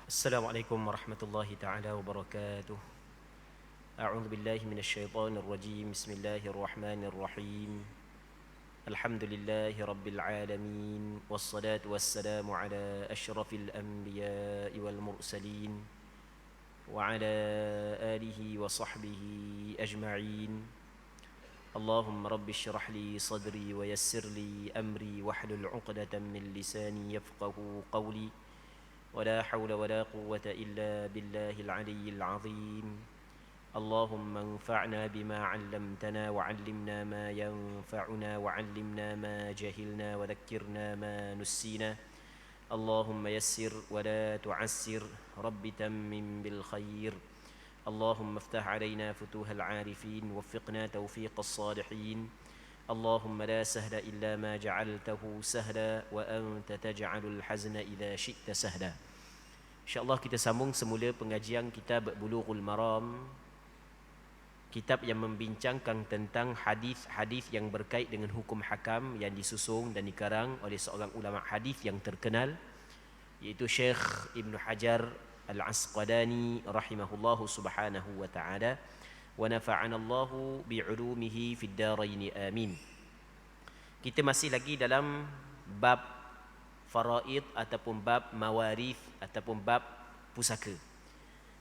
السلام عليكم ورحمة الله تعالى وبركاته. أعوذ بالله من الشيطان الرجيم. بسم الله الرحمن الرحيم. الحمد لله رب العالمين، والصلاة والسلام على أشرف الأنبياء والمرسلين وعلى آله وصحبه أجمعين. اللهم رب اشرح لي صدري ويسر لي أمري واحلل عقدة من لساني يفقه قولي، ولا حول ولا قوة إلا بالله العلي العظيم. اللهم انفعنا بما علمتنا وعلمنا ما ينفعنا وعلمنا ما جهلنا وذكرنا ما نسينا. اللهم يسر ولا تعسر، رب تمم بالخير. اللهم افتح علينا فتوح العارفين، وفقنا توفيق الصالحين. اللهم لا سهل إلا ما جعلته سهلا، وأنت تجعل الحزن إذا شئت سهلا. InsyaAllah kita sambung semula pengajian kitab Bulughul Maram, kitab yang membincangkan tentang hadis-hadis yang berkait dengan hukum hakam yang disusun dan dikarang oleh seorang ulama hadis yang terkenal, iaitu Syekh Ibn Hajar Al-Asqalani rahimahullahu subhanahu wa ta'ala, wa nafa'anallahu bi'ulumihi fid daraini amin. Kita masih lagi dalam bab faraid ataupun bab mawarith ataupun bab pusaka.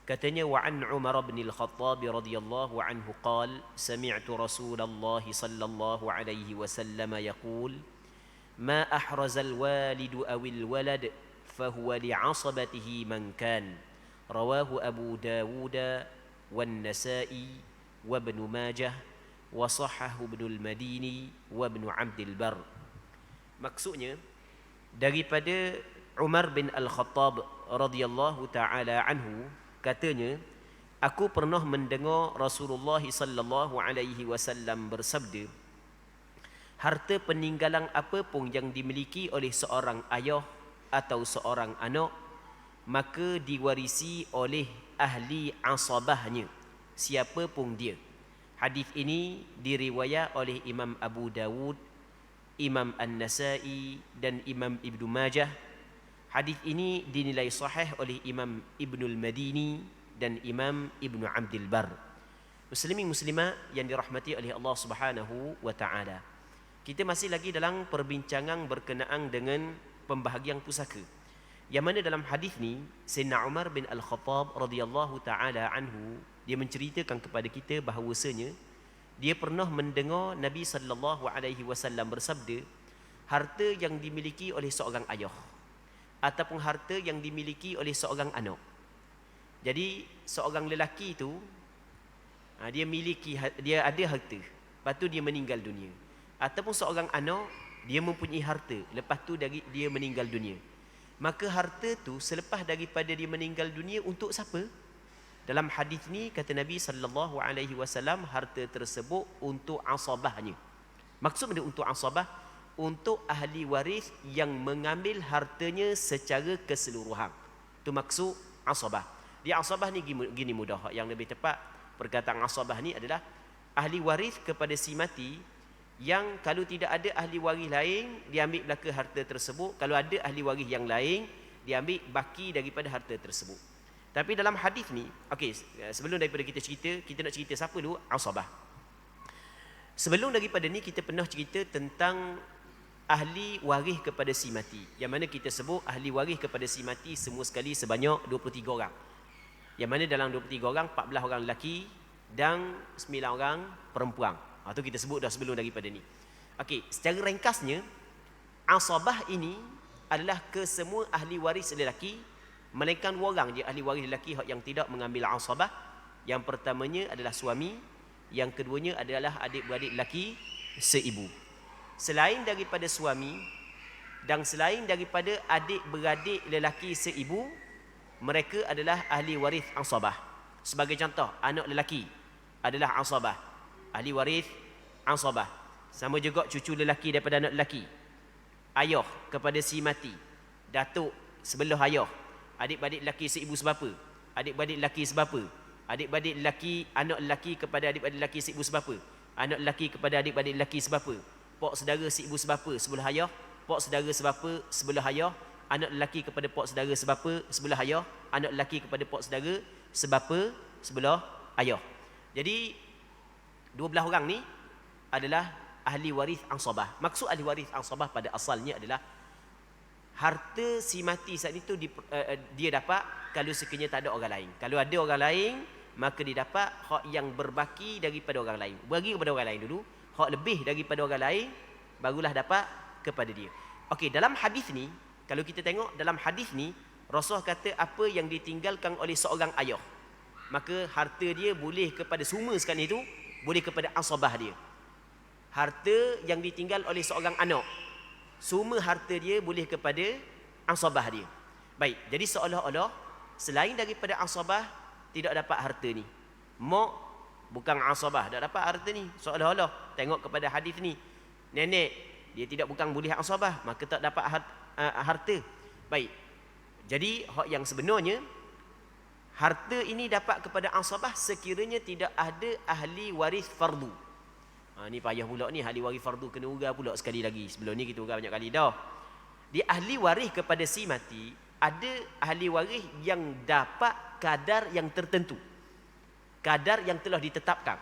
Katanya wa an Umar bin Al-Khattab radhiyallahu anhu qala sami'tu Rasulullah sallallahu alaihi wasallam yaqul ma ahraza al-walid aw al-walad fahuwa li'asabatihi man kan. Rawahu Abu Dawud wan Nasa'i wa Ibn Majah wa sahhahu Ibn al-Madini wa Ibn Abd al-Barr. Maksudnya daripada Umar bin Al-Khattab radhiyallahu taala anhu, katanya, aku pernah mendengar Rasulullah sallallahu alaihi wasallam bersabda, harta peninggalan apa pun yang dimiliki oleh seorang ayah atau seorang anak, maka diwarisi oleh ahli asabahnya, siapa pun dia. Hadis ini diriwayat oleh Imam Abu Dawud, Imam An-Nasa'i dan Imam Ibn Majah. Hadis ini dinilai sahih oleh Imam Ibnul Madini dan Imam Ibn Abdul Barr. Muslimin muslimat yang dirahmati oleh Allah Subhanahu wa taala. Kita masih lagi dalam perbincangan berkenaan dengan pembahagian pusaka. Yang mana dalam hadis ni Sayyidina Umar bin Al-Khattab radhiyallahu taala anhu, dia menceritakan kepada kita bahawasanya dia pernah mendengar Nabi sallallahu alaihi wasallam bersabda, harta yang dimiliki oleh seorang ayah ataupun harta yang dimiliki oleh seorang anak. Jadi seorang lelaki itu dia ada harta, lepas tu dia meninggal dunia. Ataupun seorang anak dia mempunyai harta, lepas tu dia meninggal dunia. Maka harta tu selepas daripada dia meninggal dunia untuk siapa? Dalam hadis ni kata Nabi sallallahu alaihi wasallam, harta tersebut untuk asabahnya. Maksud dia untuk asabah, untuk ahli waris yang mengambil hartanya secara keseluruhan. Itu maksud asabah. Dia asabah ni gini mudah, yang lebih tepat perkataan asabah ni adalah ahli waris kepada si mati, yang kalau tidak ada ahli waris lain dia ambil belaka harta tersebut, kalau ada ahli waris yang lain dia ambil baki daripada harta tersebut. Tapi dalam hadis ni, okey, sebelum daripada kita cerita, kita nak cerita siapa dulu? Asabah. Sebelum daripada ni kita pernah cerita tentang ahli waris kepada si mati. Yang mana kita sebut ahli waris kepada si mati semua sekali sebanyak 23 orang. Yang mana dalam 23 orang, 14 orang lelaki dan 9 orang perempuan. Itu kita sebut dah sebelum daripada ni. Okey, secara ringkasnya, asabah ini adalah kesemua ahli waris lelaki, melainkan dua orang je ahli waris lelaki yang tidak mengambil asabah. Yang pertamanya adalah suami, yang keduanya adalah adik-beradik lelaki seibu. Selain daripada suami dan selain daripada adik-beradik lelaki seibu, mereka adalah ahli waris asabah. Sebagai contoh, anak lelaki adalah asabah, ahli waris asabah. Sama juga cucu lelaki daripada anak lelaki, ayah kepada si mati, datuk sebelah ayah, adik-beradik lelaki seibu sebapa, adik-beradik lelaki sebapa, adik-beradik lelaki, anak lelaki kepada adik-beradik lelaki seibu sebapa, anak lelaki kepada adik-beradik lelaki sebapa, pok saudara seibu sebapa sebelah ayah, pok saudara sebapa sebelah ayah, anak lelaki kepada pak saudara sebapa sebelah ayah, anak lelaki kepada pak saudara sebapa sebelah ayah. Jadi 12 orang ni adalah ahli waris ansabah. Maksud ahli waris ansabah pada asalnya adalah harta si mati saat itu dia dapat kalau sekiranya tak ada orang lain. Kalau ada orang lain, maka dia dapat hak yang berbaki daripada orang lain. Bagi kepada orang lain dulu, hak lebih daripada orang lain barulah dapat kepada dia. Okey, dalam hadis ni, kalau kita tengok dalam hadis ni, Rasul kata apa yang ditinggalkan oleh seorang ayah, maka harta dia boleh kepada semua sekali itu, boleh kepada asabah dia. Harta yang ditinggal oleh seorang anak, semua harta dia boleh kepada asabah dia. Baik, jadi seolah-olah selain daripada asabah tidak dapat harta ni. Mak bukan asabah, tak dapat harta ni. Seolah-olah tengok kepada hadis ni, nenek dia tidak bukan boleh asabah, maka tak dapat harta. Baik. Jadi hak yang sebenarnya harta ini dapat kepada asabah sekiranya tidak ada ahli waris fardu. Ni payah pula ni, ahli waris fardu kena urah pula sekali lagi. Sebelum ni kita urah banyak kali dah. Di ahli waris kepada si mati, ada ahli waris yang dapat kadar yang tertentu. Kadar yang telah ditetapkan.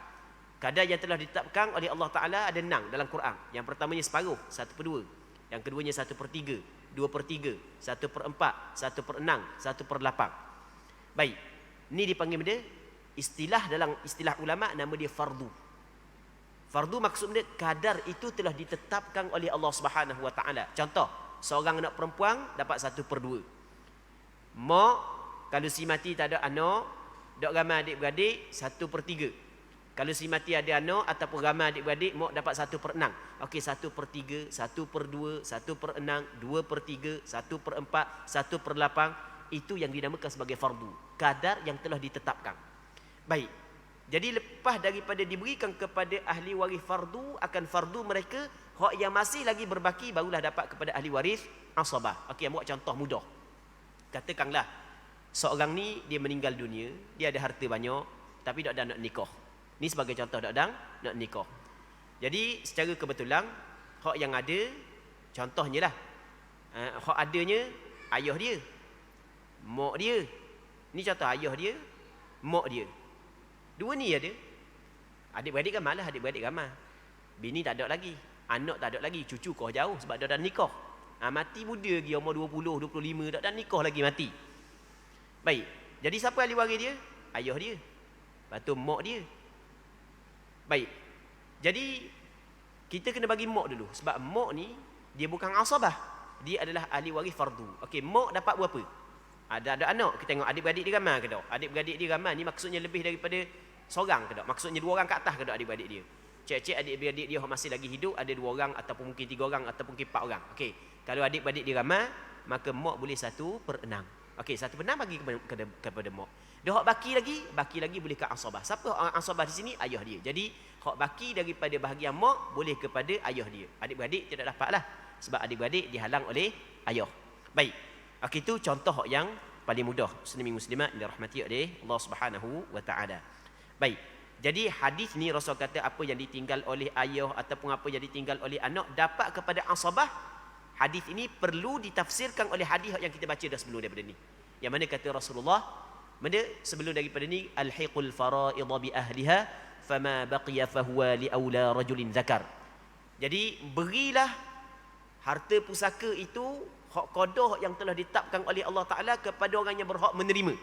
Kadar yang telah ditetapkan oleh Allah Ta'ala ada 6 dalam Quran. Yang pertamanya separuh, 1/2. Yang keduanya 1/3, 2/3, 1/4, 1/6, 1/8. Baik, ni dipanggil benda istilah, dalam istilah ulama nama dia fardu. Fardu maksudnya kadar itu telah ditetapkan oleh Allah Subhanahu Wa Ta'ala. Contoh, seorang anak perempuan dapat 1/2. Mak kalau si mati tak ada anak, dok ramai adik-beradik 1/3. Kalau si mati ada anak ataupun ramai adik-beradik, mak dapat 1/6. Okey, 1/3, 1/2, 1/6, 2/3, 1/4, 1/8. Itu yang dinamakan sebagai fardu. Kadar yang telah ditetapkan. Baik. Jadi lepas daripada diberikan kepada ahli waris fardu, akan fardu mereka, hak yang masih lagi berbaki barulah dapat kepada ahli waris asabah. Okey, buat contoh mudah. Katakanlah seorang ni dia meninggal dunia, dia ada harta banyak tapi tak ada nak nikah. Ni sebagai contoh, tak ada nak nikah. Jadi secara kebetulan hak yang ada, contohnya lah, hak adanya ayah dia, mak dia. Ni contoh ayah dia, mak dia. Dua ni ada. Adik-beradik ramai lah, adik-beradik ramai. Bini tak ada lagi, anak tak ada lagi, cucu kau jauh sebab dah nikah. Mati muda lagi, umur 20, 25, tak ada nikah lagi mati. Baik, jadi siapa ahli waris dia? Ayah dia. Lepas tu mak dia. Baik, jadi kita kena bagi mak dulu. Sebab mak ni dia bukan asabah, dia adalah ahli waris fardu. Okey, mak dapat berapa? Ada anak, kita tengok adik-beradik dia ramai ke tak? Adik-beradik dia ramai ni maksudnya lebih daripada seorang ke tak? Maksudnya 2 orang ke atas ke tak adik-beradik dia? Cek-cek adik-beradik dia masih lagi hidup, ada 2 orang ataupun mungkin 3 orang ataupun mungkin 4 orang. Okey, kalau adik-beradik dia ramai, maka mak boleh 1/6. Okey, 1/6 bagi kepada mak. Dia hak baki lagi boleh ke asabah. Siapa asabah di sini? Ayah dia. Jadi hak baki daripada bahagian mak boleh kepada ayah dia. Adik-beradik tidak dapatlah sebab adik-beradik dihalang oleh ayah. Baik. Okey, itu contoh yang paling mudah. Muslimin muslimat yang dirahmati oleh Allah Subhanahu Wa Ta'ala. Baik. Jadi hadis ni Rasul kata apa yang ditinggal oleh ayah ataupun apa yang ditinggal oleh anak dapat kepada asabah. Hadis ini perlu ditafsirkan oleh hadis yang kita baca dah sebelum daripada ni. Yang mana kata Rasulullah, mana sebelum daripada ni, alhiqul fara'id bi ahliha fama baqiya fahuwa li aula rajulin zakar. Jadi berilah harta pusaka itu, hak qada yang telah ditetapkan oleh Allah Ta'ala kepada orang yang berhak menerima.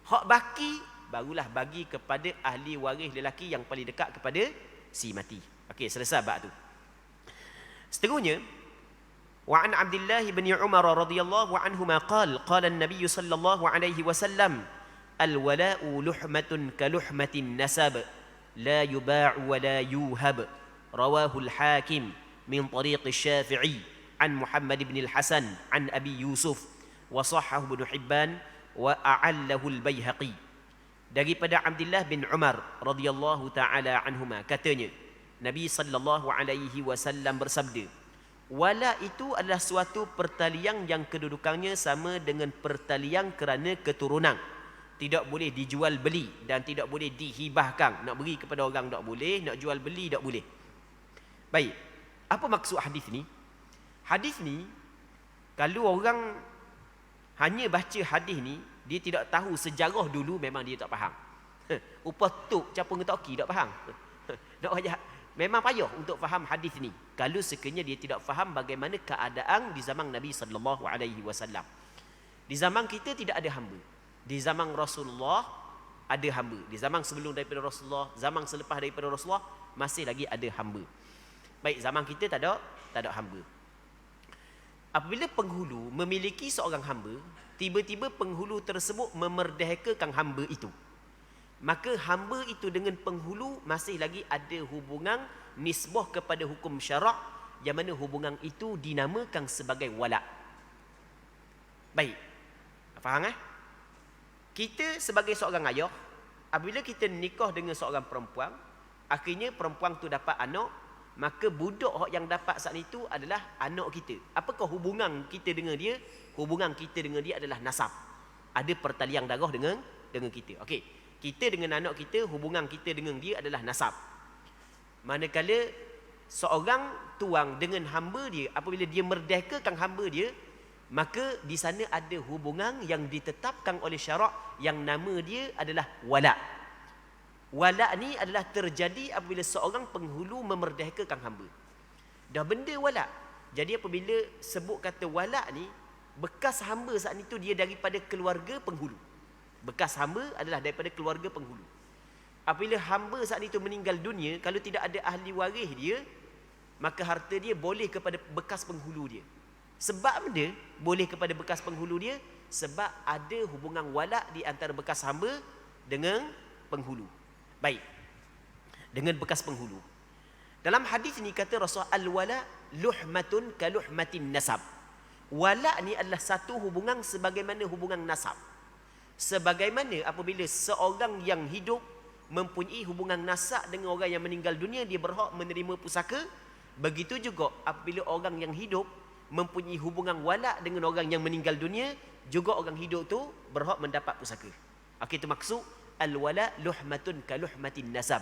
Hak baki barulah bagi kepada ahli waris lelaki yang paling dekat kepada si mati. Okey, selesai bab tu. Seterusnya, wa an Abdullah bin Umar radhiyallahu anhuma qala an-nabiy sallallahu alaihi wasallam al-wala'u luhmatun ka luhmatin nasab la yuba'u wa la yuhab. Rawahu al-Hakim min tariq asy-Syafi'i عن محمد بن الحسن عن أبي يوسف وصححه ابن حبان وأعله البيهقي. Daripada Abdullah bin Umar radhiyallahu taala anhuma, katanya Nabi sallallahu alaihi wasallam bersabda, wala itu adalah suatu pertalian yang kedudukannya sama dengan pertalian kerana keturunan. Tidak boleh dijual beli dan tidak boleh dihibahkan. Nak beri kepada orang tak boleh, nak jual beli tak boleh. Baik, apa maksud hadis ni? Hadis ni, kalau orang Hanya baca hadis ni, dia tidak tahu sejarah dulu, memang dia tak faham. Upah tu capung ngetoki tak faham. Nak ayat memang payah untuk faham hadis ni. Kalau sekiranya dia tidak faham bagaimana keadaan di zaman Nabi sallallahu alaihi wasallam. Di zaman kita tidak ada hamba. Di zaman Rasulullah ada hamba. Di zaman sebelum daripada Rasulullah, zaman selepas daripada Rasulullah masih lagi ada hamba. Baik, zaman kita tak ada hamba. Apabila penghulu memiliki seorang hamba, tiba-tiba penghulu tersebut memerdekakan hamba itu, maka hamba itu dengan penghulu masih lagi ada hubungan nisbah kepada hukum syarak, yang mana hubungan itu dinamakan sebagai wala'. Baik, faham Kita sebagai seorang ayah, apabila kita nikah dengan seorang perempuan, akhirnya perempuan tu dapat anak, maka budak yang dapat saat itu adalah anak kita. Apakah hubungan kita dengan dia? Hubungan kita dengan dia adalah nasab. Ada pertalian darah dengan kita. Okey, kita dengan anak kita, hubungan kita dengan dia adalah nasab. Manakala seorang tuang dengan hamba dia, apabila dia merdekakan hamba dia, maka di sana ada hubungan yang ditetapkan oleh syarak yang nama dia adalah wala'. Wala' ni adalah terjadi apabila seorang penghulu memerdekakan hamba. Dah benda wala'. Jadi apabila sebut kata wala' ni, bekas hamba saat itu dia daripada keluarga penghulu. Bekas hamba adalah daripada keluarga penghulu. Apabila hamba saat itu meninggal dunia, kalau tidak ada ahli waris dia, maka harta dia boleh kepada bekas penghulu dia. Sebab benda boleh kepada bekas penghulu dia? Sebab ada hubungan wala' di antara bekas hamba dengan penghulu. Baik, dengan bekas penghulu. Dalam hadis ni kata Rasul, al-wala luhmatun ka luhmatin nasab. Wala' ni adalah satu hubungan sebagaimana hubungan nasab. Sebagaimana apabila seorang yang hidup mempunyai hubungan nasab dengan orang yang meninggal dunia, dia berhak menerima pusaka. Begitu juga apabila orang yang hidup mempunyai hubungan wala' dengan orang yang meninggal dunia, juga orang hidup tu berhak mendapat pusaka. Okey, itu maksud al-wala luhmatun ka luhmatin nasab.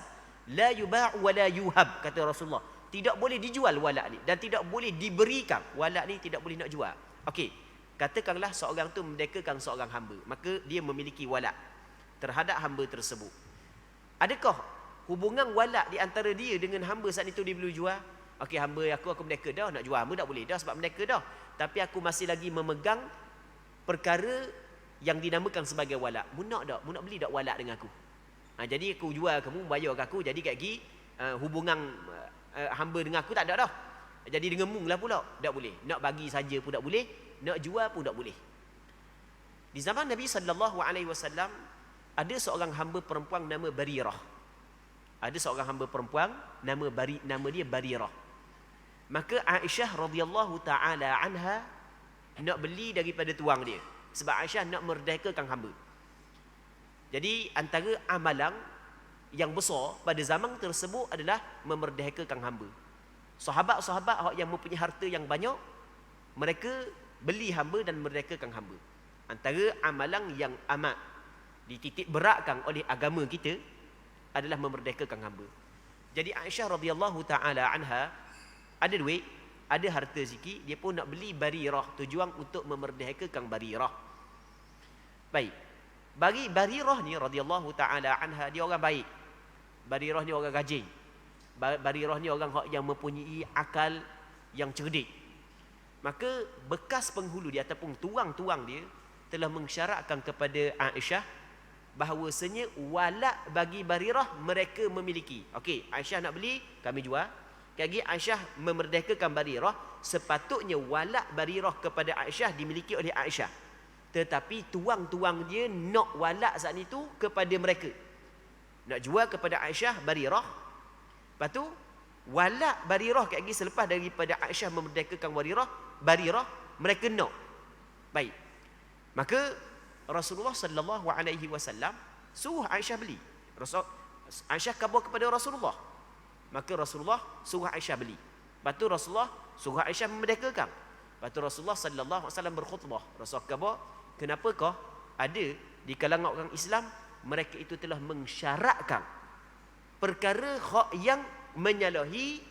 La yuba' wa la yuhab, kata Rasulullah. Tidak boleh dijual wala' ni, dan tidak boleh diberikan. Wala' ni tidak boleh nak jual. Okey, katakanlah seorang tu merdekakan seorang hamba, maka dia memiliki wala' terhadap hamba tersebut. Adakah hubungan wala' di antara dia dengan hamba saat itu dia boleh jual? Okey, hamba aku merdeka dah, nak jual hamba tak boleh dah sebab merdeka dah. Tapi aku masih lagi memegang perkara yang dinamakan sebagai wala'. Mu nak tak? Mu nak beli tak wala' dengan aku? Jadi aku jual kamu, bayar ke aku, jadi kat lagi hubungan hamba dengan aku tak ada dah. Jadi dengan mu lah pula. Tak boleh. Nak bagi saja pun tak boleh, nak jual pun tak boleh. Di zaman Nabi SAW ada seorang hamba perempuan nama Barirah. Ada seorang hamba perempuan nama dia Barirah. Maka Aisyah radhiyallahu taala anha nak beli daripada tuang dia, sebab Aisyah nak merdekakan hamba. Jadi antara amalan yang besar pada zaman tersebut adalah memerdekakan hamba. Sahabat-sahabat yang mempunyai harta yang banyak, mereka beli hamba dan merdekakan hamba. Antara amalan yang amat dititik beratkan oleh agama kita adalah memerdekakan hamba. Jadi Aisyah radhiyallahu taala anha ada duit, ada harta sikit, dia pun nak beli Barirah, tujuan untuk memerdekakan Barirah. Baik, bagi Barirah ni radhiyallahu taala anha, dia orang baik. Barirah ni orang rajin. Barirah ni orang yang mempunyai akal yang cerdik. Maka bekas penghulu dia ataupun tuang-tuang dia telah mensyaratkan kepada Aisyah bahawasanya wala' bagi Barirah mereka memiliki. Okey, Aisyah nak beli, kami jual. Lagi Aisyah memerdekakan Barirah, sepatutnya wala' Barirah kepada Aisyah dimiliki oleh Aisyah. Tetapi tuang-tuang dia nak wala' saat itu kepada mereka. Nak jual kepada Aisyah Barirah. Lepas tu wala' Barirah lagi selepas daripada Aisyah memerdekakan Barirah, mereka nak. Baik. Maka Rasulullah sallallahu alaihi wasallam suruh Aisyah beli. Aisyah khabar kepada Rasulullah. Maka Rasulullah suruh Aisyah beli. Lepas tu Rasulullah suruh Aisyah memerdekakan. Lepas tu Rasulullah sallallahu alaihi wasallam berkhutbah. Rasulullah khabar, kenapakah ada di kalangan orang Islam mereka itu telah mensyaratkan perkara hak yang menyalahi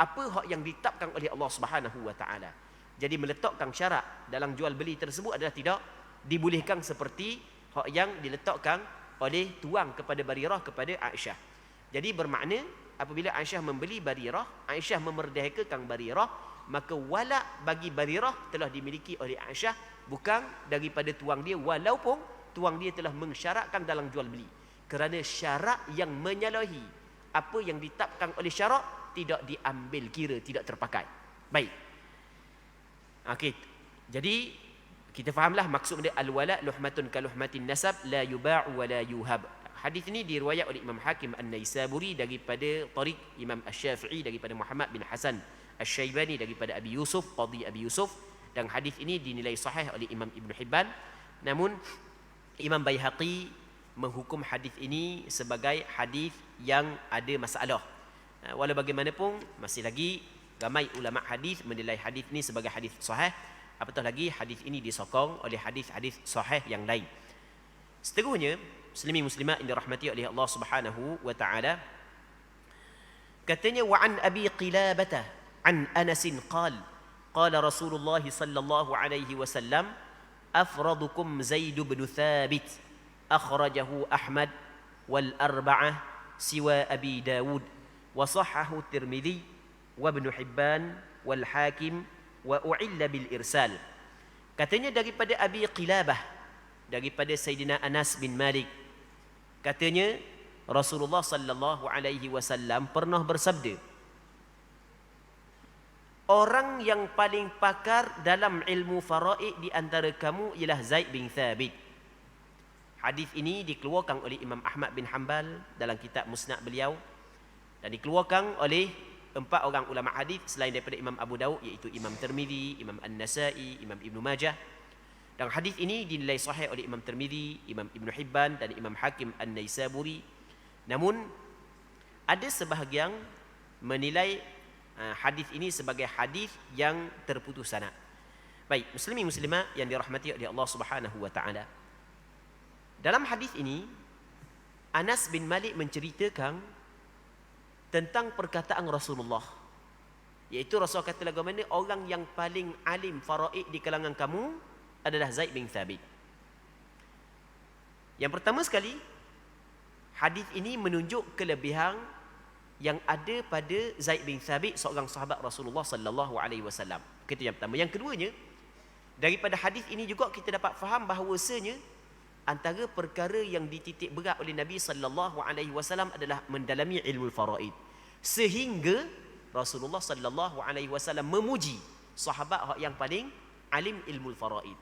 apa hak yang ditetapkan oleh Allah Subhanahu wa taala. Jadi meletakkan syarat dalam jual beli tersebut adalah tidak dibolehkan seperti hak yang diletakkan oleh tuang kepada Barirah kepada Aisyah. Jadi bermakna apabila Aisyah membeli Barirah, Aisyah memerdekakan Barirah, maka walak bagi Barirah telah dimiliki oleh Aisyah, bukan daripada tuang dia, walaupun tuang dia telah mensyaratkan dalam jual beli. Kerana syarat yang menyalahi apa yang ditetapkan oleh syarat tidak diambil kira, tidak terpakai. Baik. Okey. Jadi kita fahamlah maksud dia al-wala luhmatun ka luhmatin nasab la yuba'u wa la yuhab. Hadis ini diriwayat oleh Imam Hakim An-Naisaburi daripada tariq Imam Asy-Syafi'i daripada Muhammad bin Hasan Asy-Syaibani daripada Abi Yusuf, Qadhi Abi Yusuf, dan hadis ini dinilai sahih oleh Imam Ibn Hibban. Namun Imam Baihaqi menghukum hadis ini sebagai hadis yang ada masalah. Walau bagaimanapun masih lagi ramai ulama hadis menilai hadis ini sebagai hadis sahih. Apatah lagi hadis ini disokong oleh hadis-hadis sahih yang lain. Seterusnya, muslimin muslimat yang dirahmati oleh Allah Subhanahu wa taala, katanya wa an Abi Qilabah an Anas qala qala Rasulullah sallallahu alaihi wasallam afradukum Zaid bin Thabit akhrajahu Ahmad wal arba'ah siwa Abi Dawud wa sahhahu Tirmidzi wa Ibn Hibban wal Hakim wa u'illa bil irsal. Katanya daripada Abi Qilabah, daripada Sayyidina Anas bin Malik, katanya Rasulullah sallallahu alaihi wasallam pernah bersabda, orang yang paling pakar dalam ilmu faraid di antara kamu ialah Zaid bin Thabit. Hadis ini dikeluarkan oleh Imam Ahmad bin Hanbal dalam kitab Musnad beliau, dan dikeluarkan oleh 4 orang ulama hadis selain daripada Imam Abu Daud, iaitu Imam Tirmidzi, Imam An-Nasa'i, Imam Ibn Majah. Dan hadis ini dinilai sahih oleh Imam Tirmidzi, Imam Ibn Hibban dan Imam Hakim An-Naisaburi. Namun ada sebahagian menilai hadis ini sebagai hadis yang terputus sanad. Baik, muslimin muslimat yang dirahmati oleh Allah Subhanahu wa taala. Dalam hadis ini Anas bin Malik menceritakan tentang perkataan Rasulullah, iaitu Rasul kata lagu mana orang yang paling alim faraid di kalangan kamu adalah Zaid bin Thabit. Yang pertama sekali, hadis ini menunjuk kelebihan yang ada pada Zaid bin Thabit, seorang sahabat Rasulullah sallallahu alaihi wasallam. Itu yang pertama. Yang keduanya, daripada hadis ini juga kita dapat faham bahawasanya antara perkara yang dititik berat oleh Nabi sallallahu alaihi wasallam adalah mendalami ilmu faraid, sehingga Rasulullah sallallahu alaihi wasallam memuji sahabat yang paling alim ilmu faraid.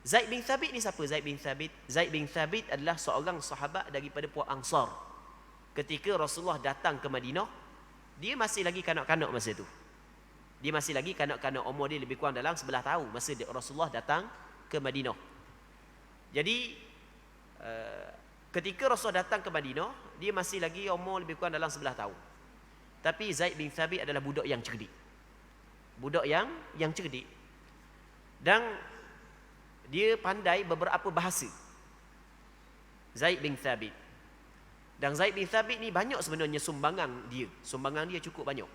Zaid bin Thabit ni siapa? Zaid bin Thabit adalah seorang sahabat daripada puak Ansar. Ketika Rasulullah datang ke Madinah, dia masih lagi kanak-kanak masa tu. Dia masih lagi kanak-kanak, umur dia lebih kurang dalam 11 tahun masa Rasulullah datang ke Madinah. Jadi ketika Rasulullah datang ke Madinah, dia masih lagi umur lebih kurang dalam 11 tahun. Tapi Zaid bin Thabit adalah budak yang cerdik. Budak yang cerdik. Dan dia pandai beberapa bahasa. Zaid bin Thabit. Dan Zaid bin Thabit ni banyak sebenarnya sumbangan dia. Sumbangan dia cukup banyak.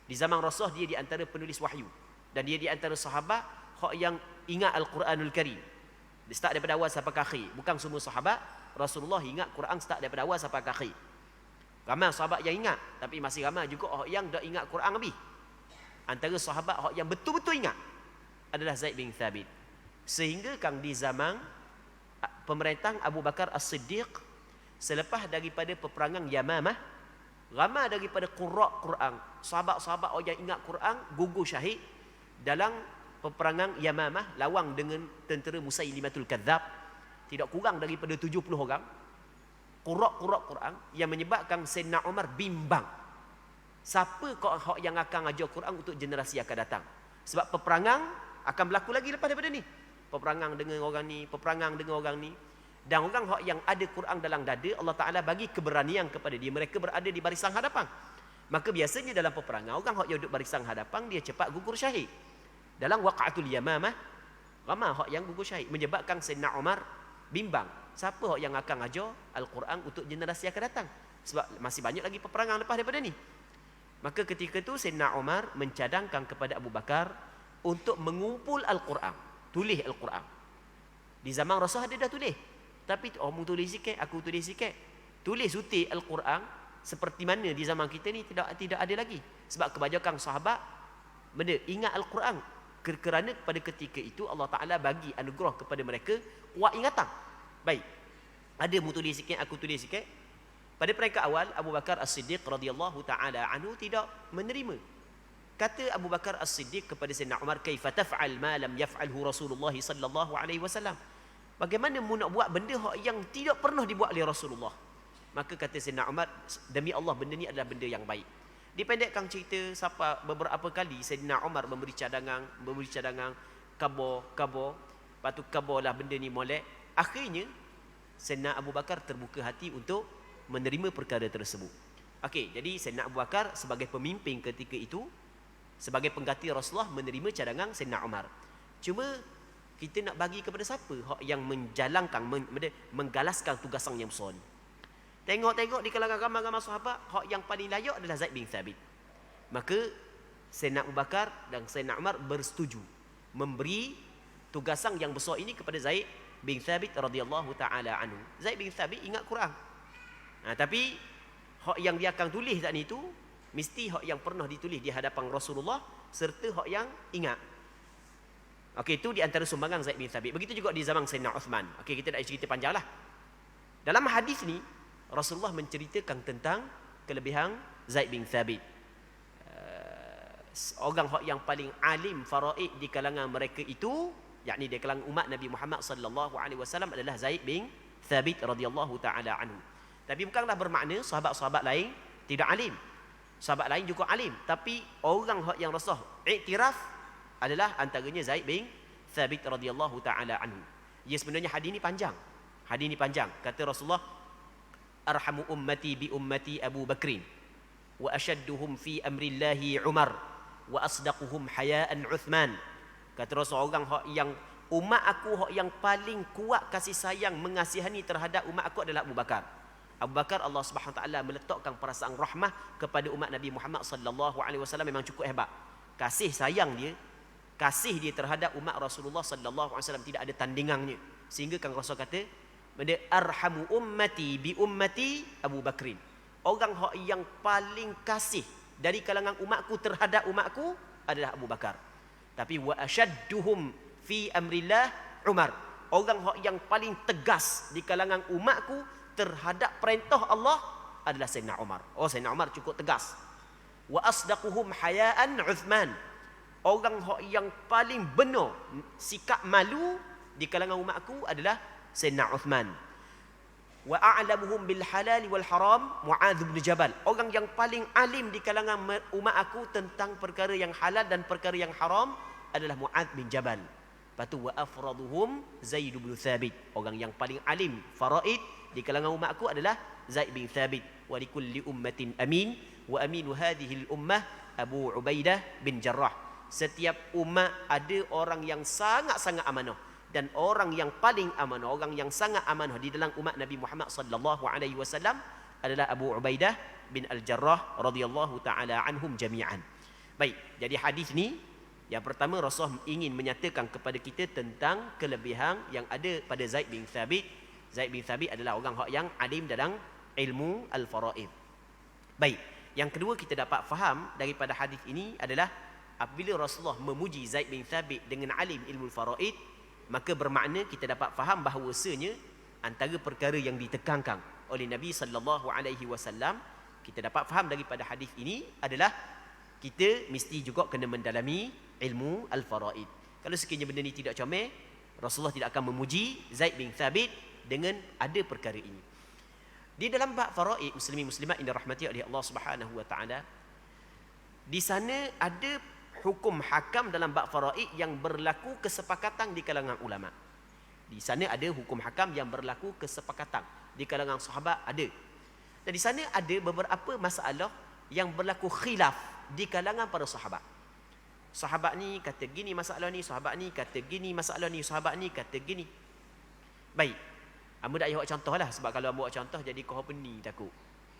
Di zaman Rasulullah dia di antara penulis wahyu. Dan dia di antara sahabat yang ingat Al-Quranul Karim. Dia start daripada awal sampai ke akhir. Bukan semua sahabat Rasulullah ingat Quran start daripada awal sampai ke akhir. Ramai sahabat yang ingat, tapi masih ramai juga orang yang tak ingat Quran lebih. Antara sahabat yang betul-betul ingat adalah Zaid bin Thabit. Sehingga kan di zaman pemerintahan Abu Bakar As-Siddiq, selepas daripada peperangan Yamamah, ramai daripada qurra' Quran, sahabat-sahabat orang yang ingat Quran gugur syahid dalam peperangan Yamamah lawan dengan tentera Musailimatul Kadzab. Tidak kurang daripada 70 orang qurra' Quran, yang menyebabkan Sayyidina Umar bimbang. Siapa kau yang akan ajar Quran untuk generasi akan datang? Sebab peperangan akan berlaku lagi lepas daripada ni. Peperangan dengan orang ni, peperangan dengan orang ni. Dan orang yang ada Quran dalam dada, Allah Ta'ala bagi keberanian kepada dia. Mereka berada di barisan hadapan. Maka biasanya dalam peperangan, orang yang duduk barisan hadapan, dia cepat gugur syahid. Dalam waqa'atul Yamamah, ramai yang gugur syahid, menyebabkan Sayyidina Umar bimbang. Siapa yang akan ajar Al-Quran untuk generasi akan datang? Sebab masih banyak lagi peperangan lepas daripada ni. Maka ketika itu Sayyidina Umar mencadangkan kepada Abu Bakar untuk mengumpul Al-Quran, tulis Al-Quran. Di zaman Rasul ada dah tulis, tapi orang tulis sikit, aku tulis sikit. Tulis utik Al-Quran seperti mana di zaman kita ni tidak ada lagi. Sebab kebanyakan sahabat benda ingat Al-Quran kerana pada ketika itu Allah Ta'ala bagi anugerah kepada mereka kuat ingatan. Baik, ada mu tulis sikit, aku tulis sikit. Pada peringkat awal, Abu Bakar As-Siddiq radhiyallahu ta'ala anhu tidak menerima. Kata Abu Bakar As-Siddiq kepada Sayyidina Umar, kaifa taf'al ma lam yaf'alhu Rasulullah sallallahu alaihi wasallam? Bagaimana mu nak buat benda yang tidak pernah dibuat oleh Rasulullah? Maka kata Sayyidina Umar, demi Allah benda ni adalah benda yang baik. Dipendekkan cerita, siapa beberapa kali Sayyidina Umar memberi cadangan, kabar, lepas tu kabarlah benda ni molek. Akhirnya Sayyidina Abu Bakar terbuka hati untuk menerima perkara tersebut. Okey, jadi Sayyidina Abu Bakar sebagai pemimpin ketika itu, sebagai pengganti Rasulullah, menerima cadangan Sayyidina Umar. Cuma kita nak bagi kepada siapa hak yang menjalankan, menggalaskan tugasan yang besar ni? Tengok-tengok di kalangan ramai-ramai sahabat, hak yang paling layak adalah Zaid bin Thabit. Maka Sayyidina Abu Bakar dan Sayyidina Umar bersetuju memberi tugasan yang besar ini kepada Zaid bin Thabit radhiyallahu taala anhu. Zaid bin Thabit ingat Quran. Tapi hak yang dia akan tulis saat itu mesti hak yang pernah ditulis di hadapan Rasulullah serta hak yang ingat. Okey, itu di antara sumbangan Zaid bin Thabit. Begitu juga di zaman Sayyidina Uthman. Okey, kita dah cerita panjanglah. Dalam hadis ni Rasulullah menceritakan tentang kelebihan Zaid bin Thabit. Orang yang paling alim faraid di kalangan mereka itu, yakni di kalangan umat Nabi Muhammad sallallahu alaihi wasallam adalah Zaid bin Thabit radhiyallahu taala anhu. Tapi bukanlah bermakna sahabat-sahabat lain tidak alim. Sahabat lain juga alim, tapi orang yang Rasulullah iktiraf adalah antaranya Zaid bin Thabit radhiyallahu taala anhu. Ya, sebenarnya hadis ni panjang. Hadis ni panjang. Kata Rasulullah, arhamu ummati bi ummati Abu Bakrin wa ashadduhum fi amrillahi Umar wa asdaquhum hayaan Uthman. Kata Rasulullah, orang yang umat aku yang paling kuat kasih sayang mengasihani terhadap umat aku adalah Abu Bakar. Abu Bakar, Allah Subhanahu Wa Taala meletakkan perasaan rahmah kepada umat Nabi Muhammad sallallahu alaihi wasallam memang cukup hebat. Kasih sayang dia, kasih dia terhadap umat Rasulullah sallallahu alaihi wasallam tidak ada tandingannya. Sehingga kan Rasul kata, "Benda arhamu ummati bi ummati Abu Bakrin." Orang yang paling kasih dari kalangan umatku terhadap umatku adalah Abu Bakar. Tapi wa ashadduhum fi amrillah Umar. Orang yang paling tegas di kalangan umatku terhadap perintah Allah adalah Sayyidina Umar. Sayyidina Umar cukup tegas. Wa asdaquhum hayaan Uthman. Orang yang paling benar sikap malu di kalangan umatku adalah Sayyidina Uthman. Wa a'lamuhum bil halal wal haram Mu'adz bin Jabal. Orang yang paling alim di kalangan umat aku tentang perkara yang halal dan perkara yang haram adalah Mu'adz bin Jabal. Lepas tu wa afraduhum Zaid bin Thabit. Orang yang paling alim faraid di kalangan umat aku adalah Zaid bin Thabit. Wa likulli ummatin amin wa aminu hadhihi al-ummah Abu Ubaidah bin Jarrah. Setiap umat ada orang yang sangat-sangat amanah, dan orang yang paling amanah, orang yang sangat amanah di dalam umat Nabi Muhammad sallallahu alaihi wasallam adalah Abu Ubaidah bin Al-Jarrah radhiyallahu taala anhum jami'an. Baik, jadi hadis ni yang pertama Rasul ingin menyatakan kepada kita tentang kelebihan yang ada pada Zaid bin Thabit. Zaid bin Thabit adalah orang yang alim dalam ilmu al-faraid. Baik, yang kedua kita dapat faham daripada hadis ini adalah apabila Rasulullah memuji Zaid bin Thabit dengan alim ilmu al-faraid, maka bermakna kita dapat faham bahawasanya antara perkara yang ditekankan oleh Nabi sallallahu alaihi wasallam, kita dapat faham daripada hadis ini adalah kita mesti juga kena mendalami ilmu al-faraid. Kalau sekiranya benda ni tidak comel, Rasulullah tidak akan memuji Zaid bin Thabit dengan ada perkara ini. Di dalam bab faraid, muslimin muslimat yang dirahmati oleh Allah Subhanahu wa taala, di sana ada hukum hakam dalam bab faraid yang berlaku kesepakatan di kalangan ulama. Di sana ada hukum hakam yang berlaku kesepakatan di kalangan sahabat ada. Dan di sana ada beberapa masalah yang berlaku khilaf di kalangan para sahabat. Sahabat ni kata gini masalah ni, sahabat ni kata gini masalah ni, sahabat ni kata gini. Baik, Amba nak buat contoh lah, sebab kalau Amba buat contoh jadi kau pening takut.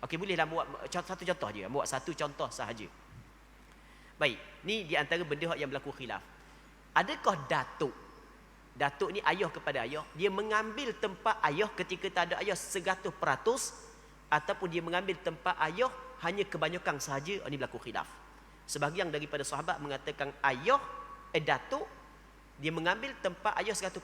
Okey, bolehlah buat satu contoh je. Amba buat satu contoh sahaja. Baik, ni di antara benda yang berlaku khilaf. Adakah datuk? Datuk ni ayah kepada ayah, dia mengambil tempat ayah ketika tak ada ayah 100%, ataupun dia mengambil tempat ayah hanya kebanyakan sahaja. Ini berlaku khilaf. Sebahagian daripada sahabat mengatakan datuk dia mengambil tempat ayah 100%.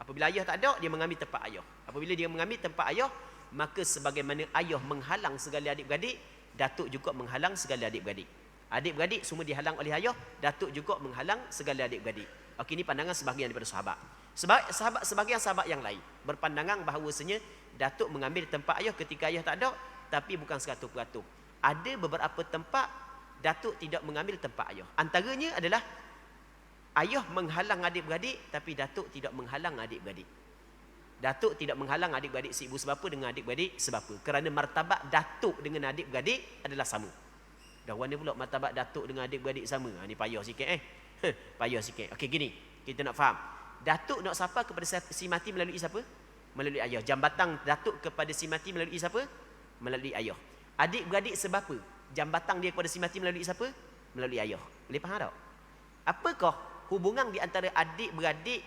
Apabila ayah tak ada, dia mengambil tempat ayah. Apabila dia mengambil tempat ayah, maka sebagaimana ayah menghalang segala adik-beradik, datuk juga menghalang segala adik-beradik. Adik-beradik semua dihalang oleh ayah, datuk juga menghalang segala adik-beradik. Okey, ini pandangan sebahagian daripada sahabat. Sebahagian sahabat yang lain berpandangan bahawasanya datuk mengambil tempat ayah ketika ayah tak ada, tapi bukan 100%. Ada beberapa tempat datuk tidak mengambil tempat ayah. Antaranya adalah ayah menghalang adik-beradik, tapi datuk tidak menghalang adik-beradik. Datuk tidak menghalang adik-beradik seibu sebapa dengan adik-beradik sebapa. Kerana martabat datuk dengan adik-beradik adalah sama. Dah mana pula martabat datuk dengan adik-beradik sama? Ni payah sikit payah sikit. Okey, gini, kita nak faham. Datuk nak sapa kepada si mati melalui siapa? Melalui ayah. Jambatan datuk kepada si mati melalui siapa? Melalui ayah. Adik-beradik sebapa? Jambatan dia kepada si mati melalui siapa? Melalui ayah. Boleh faham tak? Apakah hubungan di antara adik-beradik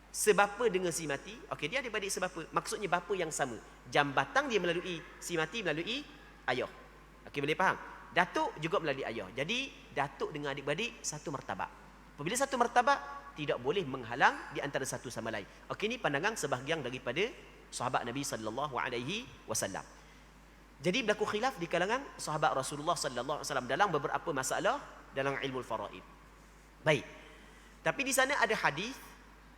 sebapa dengan si mati? Okey, dia adik-beradik sebapa. Maksudnya bapa yang sama. Jambatan dia melalui si mati melalui ayah. Okey, boleh faham? Datuk juga melalui ayah. Jadi datuk dengan adik-beradik satu martabat. Apabila satu martabat, tidak boleh menghalang di antara satu sama lain. Okey, ini pandangan sebahagian daripada sahabat Nabi sallallahu alaihi wasallam. Jadi berlaku khilaf di kalangan sahabat Rasulullah sallallahu alaihi wasallam dalam beberapa masalah dalam ilmu faraid. Baik. Tapi di sana ada hadis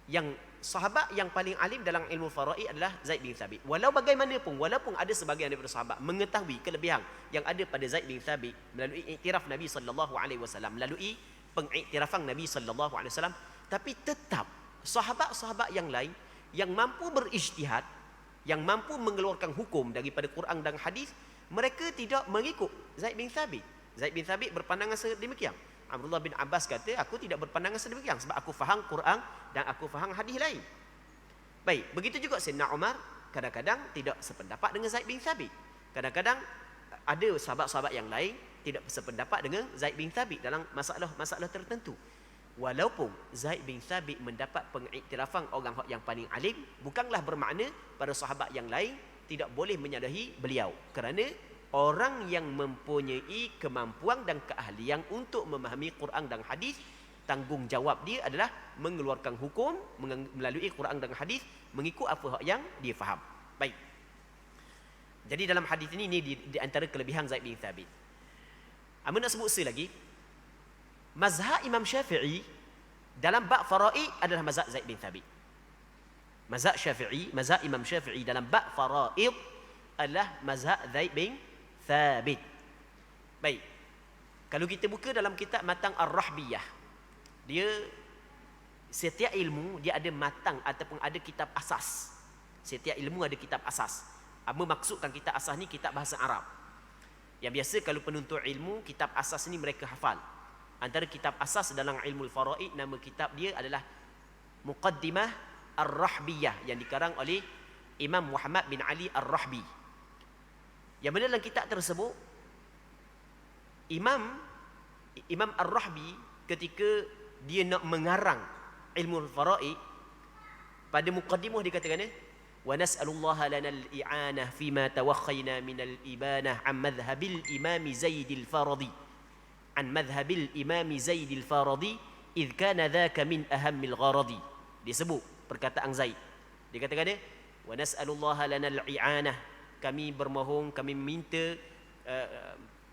yang sahabat yang paling alim dalam ilmu faraid adalah Zaid bin Thabit. Walaupun ada sebahagian daripada sahabat mengetahui kelebihan yang ada pada Zaid bin Thabit melalui iktiraf Nabi sallallahu alaihi wasallam, melalui pengiktirafan Nabi sallallahu alaihi wasallam, tapi tetap sahabat-sahabat yang lain yang mampu berijtihad, yang mampu mengeluarkan hukum daripada Quran dan hadis, mereka tidak mengikut Zaid bin Thabit. Zaid bin Thabit berpandangan sedemikian. Abdullah bin Abbas kata, aku tidak berpandangan sedemikian sebab aku faham Quran dan aku faham hadis lain. Baik, begitu juga Sayyidina Umar kadang-kadang tidak sependapat dengan Zaid bin Thabit. Kadang-kadang ada sahabat-sahabat yang lain tidak sependapat dengan Zaid bin Thabit dalam masalah tertentu. Walaupun Zaid bin Thabit mendapat pengiktirafan orang yang paling alim, bukanlah bermakna para sahabat yang lain tidak boleh menyalahi beliau. Kerana orang yang mempunyai kemampuan dan keahlian untuk memahami Quran dan hadis, tanggungjawab dia adalah mengeluarkan hukum melalui Quran dan hadis, mengikut apa yang dia faham. Baik. Jadi dalam hadis ini di antara kelebihan Zaid bin Thabit. Amun nak sebut lagi, mazhab Imam Syafi'i dalam bab faraid adalah mazhab Zaid bin Thabit. Mazhab Imam Syafi'i dalam bab faraid adalah mazhab Zaid bin Thabit. Baik. Kalau kita buka dalam kitab Matan Ar-Rahbiyah, dia setiap ilmu dia ada matang ataupun ada kitab asas. Setiap ilmu ada kitab asas. Apa maksudkan kitab asas ni? Kitab bahasa Arab. Yang biasa kalau penuntut ilmu, kitab asas ni mereka hafal. Antara kitab asas dalam ilmu faraid, nama kitab dia adalah Muqaddimah Ar-Rahbiyah yang dikarang oleh Imam Muhammad bin Ali Ar-Rahbi. Yang mana dalam kitab tersebut, Imam Ar-Rahbi ketika dia nak mengarang ilmu faraid, pada muqaddimah dia katakan, wa nas'alullaha lana al-i'anah fima tawakhayna min al-ibanah an madhhabil imam Zaid al-Faradi an madhhabil imam Zaid al-Faradi idh kana dhaka min ahammil gharadi. Dia sebut perkataan Zaid. Dia katakan dia, wa nas'alullaha lana al-i'anah, kami bermohon, kami minta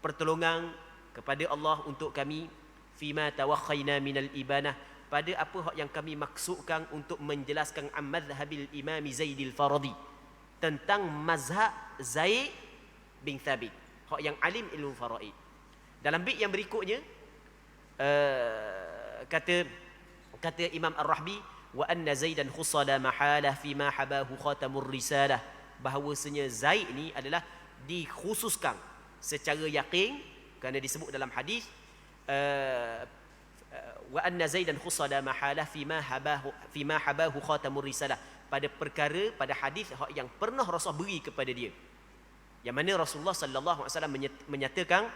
pertolongan kepada Allah untuk kami, fima tawakhayna min al-ibanah, pada apa yang kami maksudkan untuk menjelaskan madhhabil imam Zaid al-Faradi, tentang mazhab Zaid bin Thabit, hak yang alim ilmu faraid. Dalam bait yang berikutnya kata Imam Ar-Rahbi, wa anna Zaidan khusala mahalah fima habahu khatamur risalah, bahawasanya Zaid ni adalah dikhususkan secara yakin kerana disebut dalam hadis wa anna Zaidan khusala mahalah fima habahu khatamur risalah, pada perkara, pada hadis yang pernah Rasul beri kepada dia, yang mana Rasulullah sallallahu alaihi wasallam menyatakan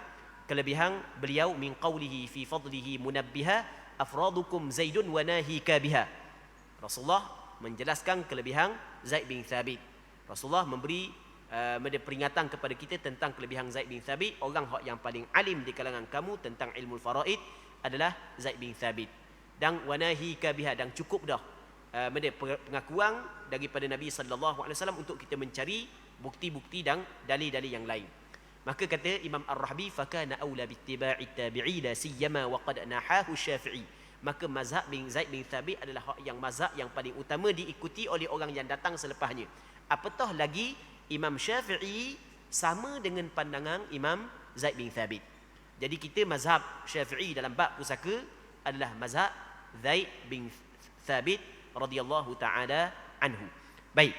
kelebihan beliau, min qawlihi fi fadlihi munabbiha afradukum Zaidun wa nahika biha. Rasulullah menjelaskan kelebihan Zaid bin Thabit. Rasulullah memberi peringatan kepada kita tentang kelebihan Zaid bin Thabit. Orang yang paling alim di kalangan kamu tentang ilmu faraid adalah Zaid bin Thabit. Dan wa nahika biha, dan cukup dah pengakuan daripada Nabi sallallahu alaihi wasallam untuk kita mencari bukti-bukti dan dalil-dalil yang lain. Maka kata Imam Ar-Rahbi, fakana aula bittiba'i tabi'ina siyama wa qad nahahu Syafi'i. Maka mazhab bin Zaid bin Thabit adalah yang mazhab yang paling utama diikuti oleh orang yang datang selepasnya. Apatah lagi Imam Syafi'i sama dengan pandangan Imam Zaid bin Thabit. Jadi kita mazhab Syafi'i dalam bab pusaka adalah mazhab Zaid bin Thabit radhiyallahu taala anhu. Baik.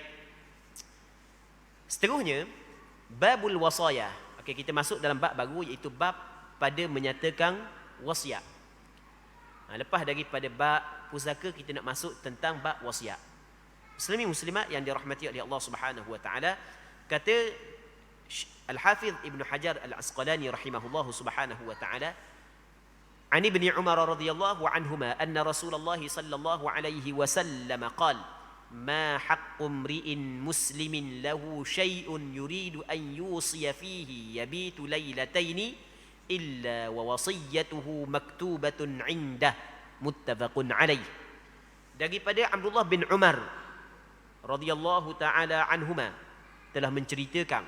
Seterusnya babul wasaya. Okey, kita masuk dalam bab baru, iaitu bab pada menyatakan wasiat. Lepas daripada bab pusaka, kita nak masuk tentang bab wasiat. Muslimin muslimat yang dirahmati oleh Allah Subhanahu wa taala, kata Al-Hafiz Ibn Hajar Al-Asqalani rahimahullahu subhanahu wa ta'ala, عن ابن عمر رضي الله عنهما أن رسول الله صلى الله عليه وسلم قال ما حق امرئ مسلم له شيء يريد أن يوصي فيه يبيت ليلتين إلا ووصيته مكتوبة عنده متفق عليه. Daripada Abdullah bin Umar radhiyallahu taala anhuma telah menceritakan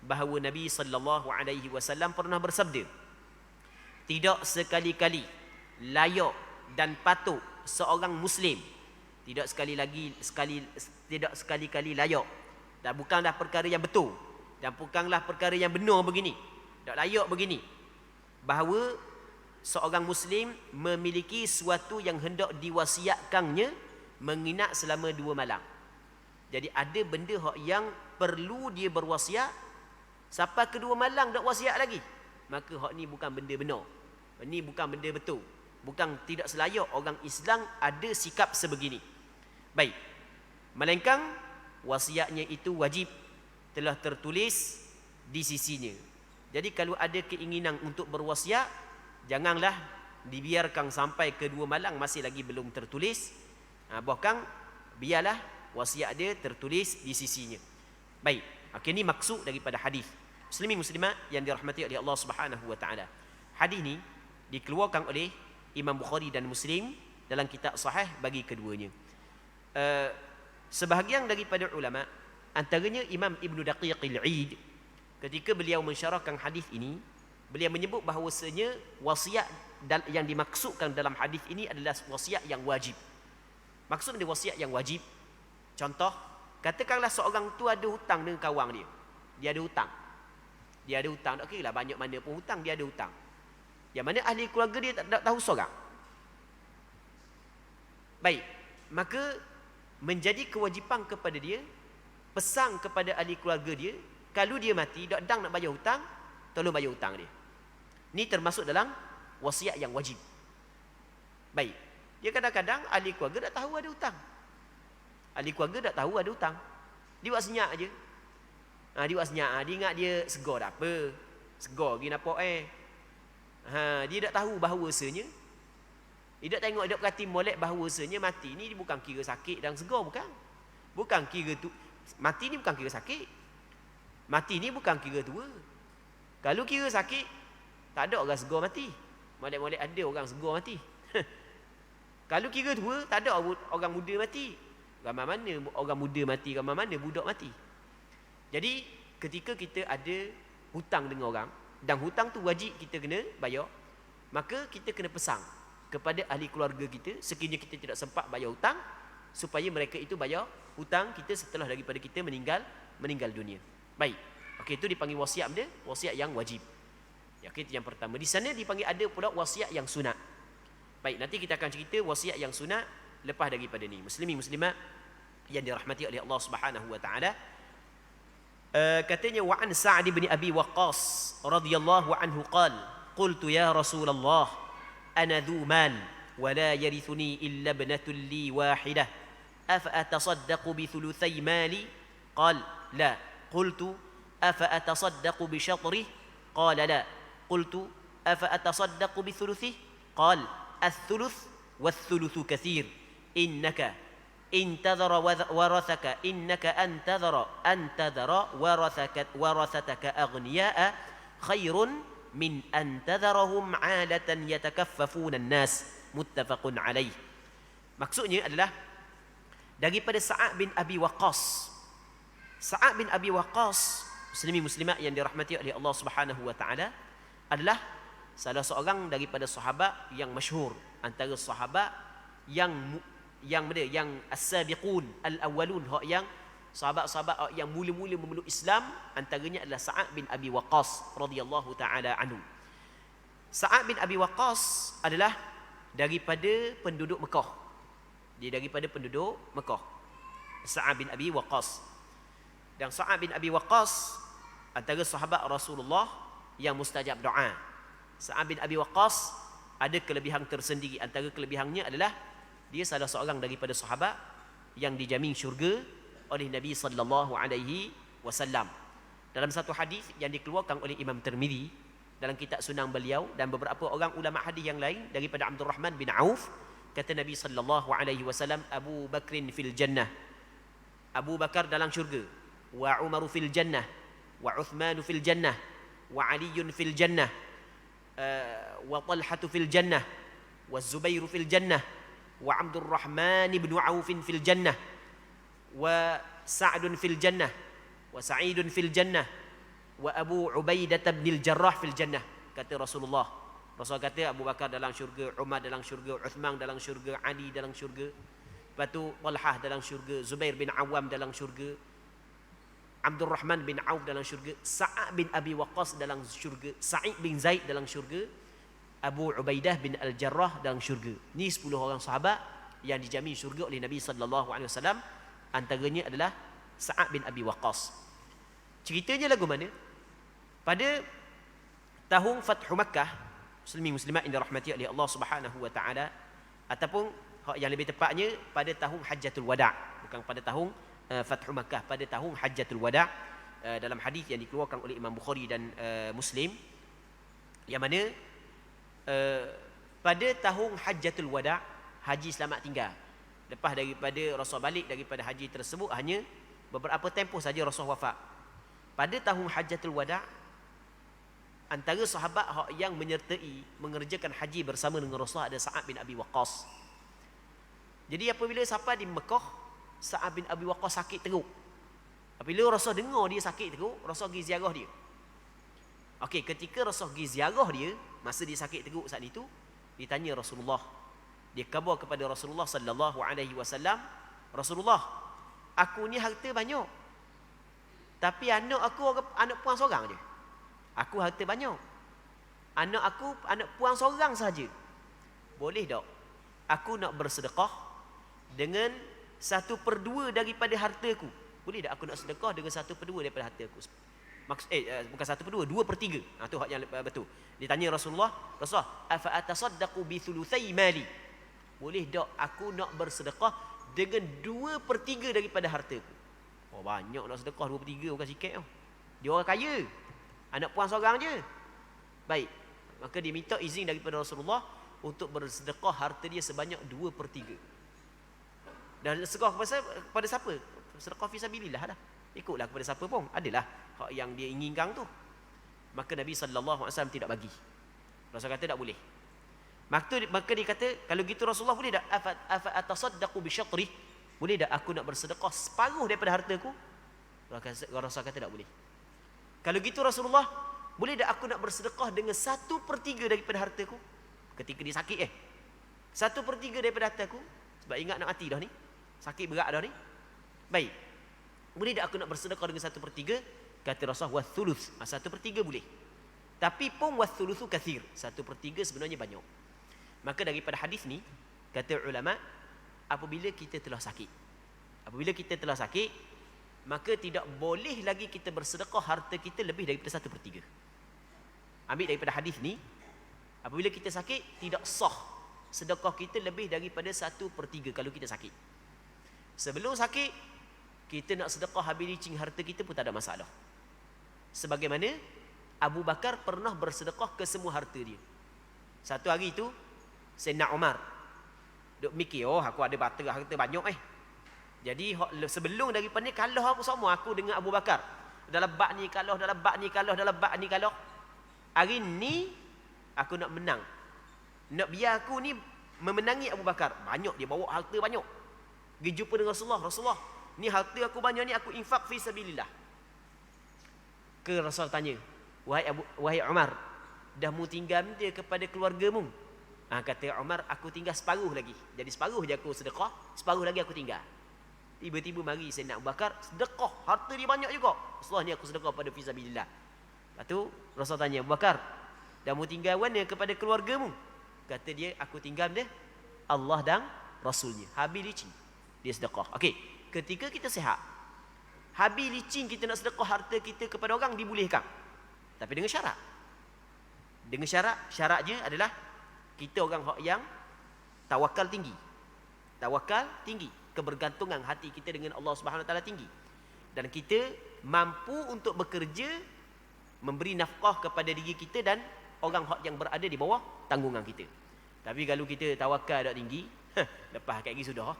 bahawa Nabi sallallahu alaihi wasallam pernah bersabda, tidak sekali-kali layak dan patut seorang Muslim, tidak sekali-kali layak, dan bukanlah perkara yang betul, dan bukanlah perkara yang benar begini, tak layak begini, bahawa seorang Muslim memiliki sesuatu yang hendak diwasiatkannya menginap selama 2 malam. Jadi ada benda yang perlu dia berwasiat, sampai kedua malam tak wasiat lagi, maka hak ni bukan benda benar. Ini bukan benda betul. Bukan, tidak selayak orang Islam ada sikap sebegini. Baik. Melainkan wasiatnya itu wajib, telah tertulis di sisinya. Jadi kalau ada keinginan untuk berwasiat, janganlah dibiarkan sampai kedua malam masih lagi belum tertulis. Bahkan biarlah wasiat dia tertulis di sisinya. Baik. Ini maksud daripada hadis. Muslimin muslimat yang dirahmati oleh Allah Subhanahu wa taala. Hadis ni dikeluarkan oleh Imam Bukhari dan Muslim dalam kitab sahih bagi keduanya. Sebahagian daripada ulama, antaranya Imam Ibn Daqiq al-Eid, ketika beliau mensyarahkan hadis ini, beliau menyebut bahawasanya wasiat yang dimaksudkan dalam hadis ini adalah wasiat yang wajib. Maksud dia wasiat yang wajib, contoh, katakanlah seorang tu ada hutang dengan kawan dia. Dia ada hutang, tak kira lah banyak mana pun hutang, dia ada hutang. Yang mana ahli keluarga dia tak tahu seorang. Baik, maka menjadi kewajipan kepada dia, pesan kepada ahli keluarga dia, kalau dia mati, tak dang nak bayar hutang, tolong bayar hutang dia. Ini termasuk dalam wasiat yang wajib. Baik, dia kadang-kadang ahli keluarga tak tahu ada hutang. Ahli keluarga tak tahu ada hutang. Dia buat senyap je. Dia buat senyap, dia ingat dia segar dah apa. Segar lagi nampak dia tak tahu bahawasanya, dia tak tengok, dia perhati molek bahawasanya mati ni bukan kira sakit dan segar, bukan kira tu. Mati ni bukan kira sakit, mati ni bukan kira tua. Kalau kira sakit, tak ada orang segar mati. Molek-molek ada orang segar mati. Kalau kira tua, tak ada orang muda mati. Ramai mana orang muda mati, ramai mana budak mati. Jadi ketika kita ada hutang dengan orang, dan hutang tu wajib kita kena bayar, maka kita kena pesan kepada ahli keluarga kita, sekiranya kita tidak sempat bayar hutang, supaya mereka itu bayar hutang kita setelah daripada kita meninggal dunia. Baik. Okey, itu dipanggil wasiat dia, wasiat yang wajib. Okey, itu yang pertama. Di sana dipanggil ada pula wasiat yang sunat. Baik, nanti kita akan cerita wasiat yang sunat lepas daripada ni. Muslimin muslimat yang dirahmati oleh Allah Subhanahu wa taala. Katanya wa an Sa'd bin Abi Waqqas radhiyallahu anhu qala qultu ya Rasulullah ana dhu mal wa la yarithuni illa ibnatun li wahidah afa atasaddaqu bi thuluthi mali qala la qultu afa atasaddaqu bi shatrih qala la qultu afa atasaddaqu bi thuluthi qala الثلث والثلث كثير إنك انتظر ورثتك أغنياء خير من أن تذرهم عالة يتكففون الناس متفق عليه. Maksudnya adalah daripada Sa'ad bin Abi Waqqas. Sa'ad bin Abi Waqqas, muslimin muslimat yang dirahmati oleh Allah Subhanahu wa taala, adalah salah seorang daripada sahabat yang masyhur, antara sahabat yang as-sabiqun al-awwalun, yang sahabat-sahabat yang mula-mula memeluk Islam, antaranya adalah Sa'ad bin Abi Waqqas radhiyallahu taala anhu. Sa'ad bin Abi Waqqas adalah daripada penduduk Mekah. Dia daripada penduduk Mekah. Sa'ad bin Abi Waqqas. Dan Sa'ad bin Abi Waqqas antara sahabat Rasulullah yang mustajab doa. Sa'ad bin Abi Waqqas ada kelebihan tersendiri. Antara kelebihannya adalah dia salah seorang daripada sahabat yang dijamin syurga oleh Nabi sallallahu alaihi wasallam. Dalam satu hadis yang dikeluarkan oleh Imam Tirmizi dalam kitab Sunan beliau dan beberapa orang ulama hadis yang lain daripada Abdul Rahman bin Auf, kata Nabi sallallahu alaihi wasallam, Abu Bakrin fil jannah, Abu Bakar dalam syurga, wa Umar fil jannah, wa Uthman fil jannah, wa Ali fil jannah, wa Talhah fil jannah, wa Zubair fil jannah, wa Abdul Rahman bin Auf fil jannah, wa Sa'd fil jannah, wa Sa'id fil jannah, wa Abu Ubaidah bin al-Jarrah fil jannah. Kata Rasulullah. Rasulullah kata Abu Bakar dalam syurga, Umar dalam syurga, Uthman dalam syurga, Ali dalam syurga, lepas tu Talhah dalam syurga, Zubair bin Awam dalam syurga, Abdul Rahman bin Auf dalam syurga, Sa'ad bin Abi Waqqas dalam syurga, Sa'id bin Zaid dalam syurga, Abu Ubaidah bin Al-Jarrah dalam syurga. Ni 10 orang sahabat yang dijamin syurga oleh Nabi sallallahu alaihi wasallam. Antaranya adalah Sa'ad bin Abi Waqqas. Ceritanya lagu mana? Pada tahun Fathu Makkah, muslimin muslimat yang dirahmati oleh Allah Subhanahu wa taala, ataupun yang lebih tepatnya pada tahun Hajjatul Wada', bukan pada tahun Fathu Makkah, pada tahun Hajjatul Wada', dalam hadis yang dikeluarkan oleh Imam Bukhari dan Muslim, yang mana pada tahun Hajjatul Wada', haji selamat tinggal. Lepas daripada Rasul balik daripada haji tersebut, hanya beberapa tempoh saja Rasul wafat. Pada tahun Hajjatul Wada', antara sahabat yang menyertai mengerjakan haji bersama dengan Rasulullah ada Sa'ad bin Abi Waqqas. Jadi apabila sampai di Mekah, Sa'ad bin Abi Waqqas sakit teruk. Apabila Rasul dengar dia sakit teruk, Rasul pergi ziarah dia. Okey, ketika Rasul pergi ziarah dia, masa dia sakit teruk saat itu, ditanya Rasulullah. Dia khabar kepada Rasulullah sallallahu alaihi wasallam, Rasulullah, aku ni harta banyak, tapi anak puan seorang je. Aku harta banyak, anak puan seorang saja. Boleh tak aku nak bersedekah dengan 1/2 daripada hartaku? Boleh tak aku nak sedekah dengan 1/2 daripada hartaku? Bukan 1/2, 2/3. Tu hak yang betul. Ditanya Rasulullah, afa atasaddaqu bi thulutsai mali? Boleh tak aku nak bersedekah dengan 2/3 daripada hartaku? Oh, banyak nak sedekah 2/3, bukan sikit tau. Dia orang kaya, anak puan seorang je. Baik, maka dia minta izin daripada Rasulullah untuk bersedekah harta dia sebanyak 2/3. Dan sedekah kepada siapa? Sedekah fisabilillah lah. Ikutlah kepada siapa pun, adalah hak yang dia inginkan tu. Maka Nabi sallallahu alaihi wasallam tidak bagi. Rasul kata tak boleh. Maka dia kata, kalau gitu Rasulullah boleh tak afa atasaddaqu bi syatri? Boleh tak aku nak bersedekah separuh daripada hartaku? Rasul kata tak boleh. Kalau gitu Rasulullah, boleh tak aku nak bersedekah dengan 1/3 daripada hartaku? Ketika dia sakit 1/3 daripada hartaku. Sebab ingat nak mati dah ni, sakit berat dah ni. Baik, boleh tak aku nak bersedekah dengan 1/3? Kata Rasulullah, wathuluth, 1/3 boleh. Tapi pun wathuluthu kathir, 1/3 sebenarnya banyak. Maka daripada hadis ni, kata ulama, apabila kita telah sakit, maka tidak boleh lagi kita bersedekah harta kita lebih daripada 1/3. Ambil daripada hadis ni, apabila kita sakit, tidak sah sedekah kita lebih daripada 1/3 kalau kita sakit. Sebelum sakit, kita nak sedekah habis licin harta kita pun tak ada masalah. Sebagaimana Abu Bakar pernah bersedekah ke semua harta dia. Satu hari itu, Sayyidina Umar duk mikir, oh aku ada harta banyak Jadi sebelum daripada ni kalah aku semua aku dengan Abu Bakar. Dalam bab ni kalah, dalam bab ni kalah, dalam bab ni kalah. Hari ni aku nak menang. Nak biar aku ni memenangi Abu Bakar. Banyak dia bawa harta banyak. Pergi jumpa dengan Rasulullah. Rasulullah, ni harta aku banyak ni aku infak fi sabilillah. Ke Rasul tanya, wahai Umar, dah mu tinggal dia kepada keluargamu? Kata Umar, aku tinggal separuh lagi. Jadi separuh je aku sedekah, separuh lagi aku tinggal. Tiba-tiba mari Sayyidina Abu Bakar, sedekah, harta dia banyak juga. Rasulullah, ni aku sedekah pada fisabilillah. Lepas tu Rasul tanya, Abu Bakar, dah mu tinggal mana kepada keluargamu? Kata dia, aku tinggal dia Allah dan Rasulnya. Habis licin, dia sedekah. Okey, ketika kita sihat, habis licin kita nak sedekah harta kita kepada orang dibolehkan. Tapi dengan syarat. Dengan syaratnya adalah kita orang yang tawakal tinggi. Tawakal tinggi. Kebergantungan hati kita dengan Allah Subhanahu Wa Taala tinggi. Dan kita mampu untuk bekerja, memberi nafkah kepada diri kita dan orang yang berada di bawah tanggungan kita. Tapi kalau kita tawakal tak tinggi, lepas kat gigi sudah,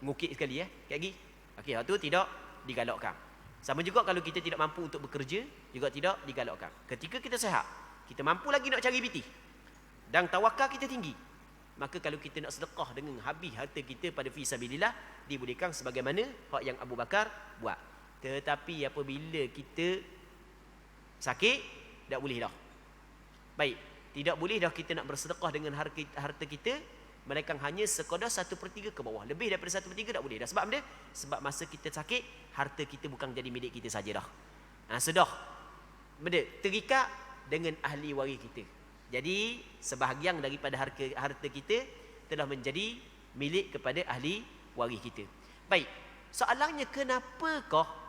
ngukit sekali kat gigi. Okey, hak tu tidak digalakkan. Sama juga kalau kita tidak mampu untuk bekerja, juga tidak digalakkan. Ketika kita sihat, kita mampu lagi nak cari biti, dan tawakal kita tinggi, maka kalau kita nak sedekah dengan habis harta kita pada fisabilillah, dibolehkan sebagaimana hak yang Abu Bakar buat. Tetapi apabila kita sakit, tak boleh dah. Baik, tidak boleh dah kita nak bersedekah dengan harta kita, melainkan hanya sekadar 1/3 ke bawah. Lebih daripada 1/3 tak boleh dah. Sebab dia, sebab masa kita sakit, harta kita bukan jadi milik kita saja dah. Sudah benda terikat dengan ahli waris kita. Jadi sebahagian daripada harta kita telah menjadi milik kepada ahli waris kita. Baik, soalannya, kenapakah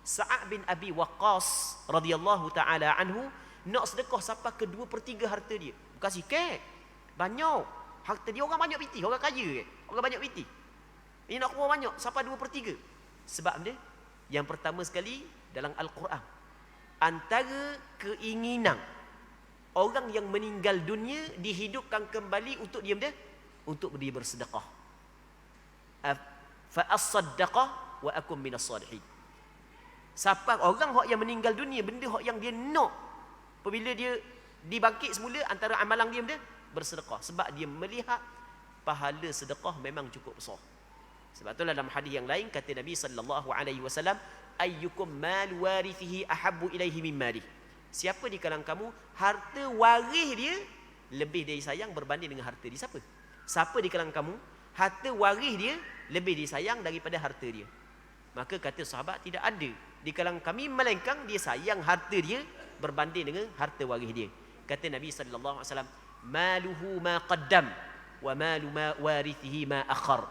Sa'ad bin Abi Waqqas radhiyallahu taala anhu nak sedekah sampai ke 2/3 harta dia? Bukan sikit, banyak. Harta dia orang banyak piti, orang kaya orang banyak piti. Ini nak keluar banyak sampai 2/3. Sebab dia, yang pertama sekali dalam Al-Quran, antara keinginan orang yang meninggal dunia dihidupkan kembali untuk untuk dia bersedekah. Fa as-saddaqah wa akum minas salihin. Siapa orang yang meninggal dunia, benda yang dia nak apabila dia dibangkit semula, antara amalan dia bersedekah. Sebab dia melihat pahala sedekah memang cukup besar. Sebab itulah dalam hadis yang lain kata Nabi sallallahu alaihi wasallam, ayyukum mal warithihi ahabbu ilaihi min mali. Siapa di kalangan kamu harta waris dia lebih disayang berbanding dengan harta dia? Siapa di kalangan kamu harta waris dia lebih disayang daripada harta dia? Maka kata sahabat, tidak ada di kalangan kami melainkan dia sayang harta dia berbanding dengan harta waris dia. Kata Nabi sallallahu alaihi wasallam, maluhu ma qaddam wa malu ma warithihi ma akhar.